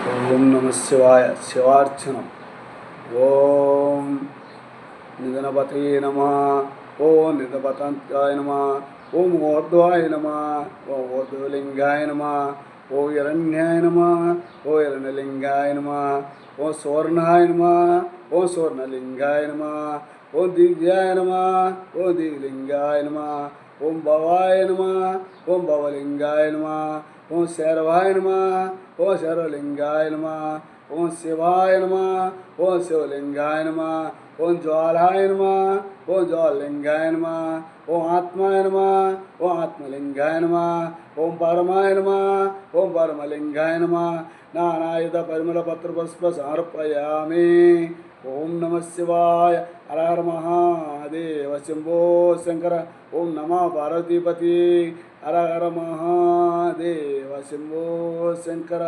ఓం నమ శివాయ. శివార్చనం. ఓం నిధనపతే నమ. ఓం నిధపతాయ నమ. ఓం ఊర్ధ్వాయ నమ. ఓం ఊర్ధ్వలింగాయ నమ. ఓం హిరణ్యాయ నమ. ఓం హిరణ్యలింగాయ నమ. ఓం సువర్ణాయ నమ. ఓం సువర్ణలింగాయ నమ. ఓం దివ్యాయ నమ. ఓం దివ్యలింగాయ నమ. ఓం భవాయ నమ. ఓం భవలింగాయ నమ. ఓం శరవాయ నమ. ఓం శరవలింగాయ నమ. ఓం శివాయ నమ. ఓం శివలింగాయ నమ. ఓం జ్వాలాయ నమ. ఓం జ్వాలలింగాయ నమ. ఓం ఆత్మాయ నమ. ఓం ఆత్మలింగాయ నమ. ఓం పరమాయ నమ. ఓం పరమలింగాయ నమ. నానాయుధ పరిమళ పత్ర పుష్ప సమర్పయామి. ఓం నమ శివాయ. హర హర మహాదేవ శంభో శంకర. ఓం నమో పార్వతీపతి. హర హర మహాదేవ శంభో శంకర.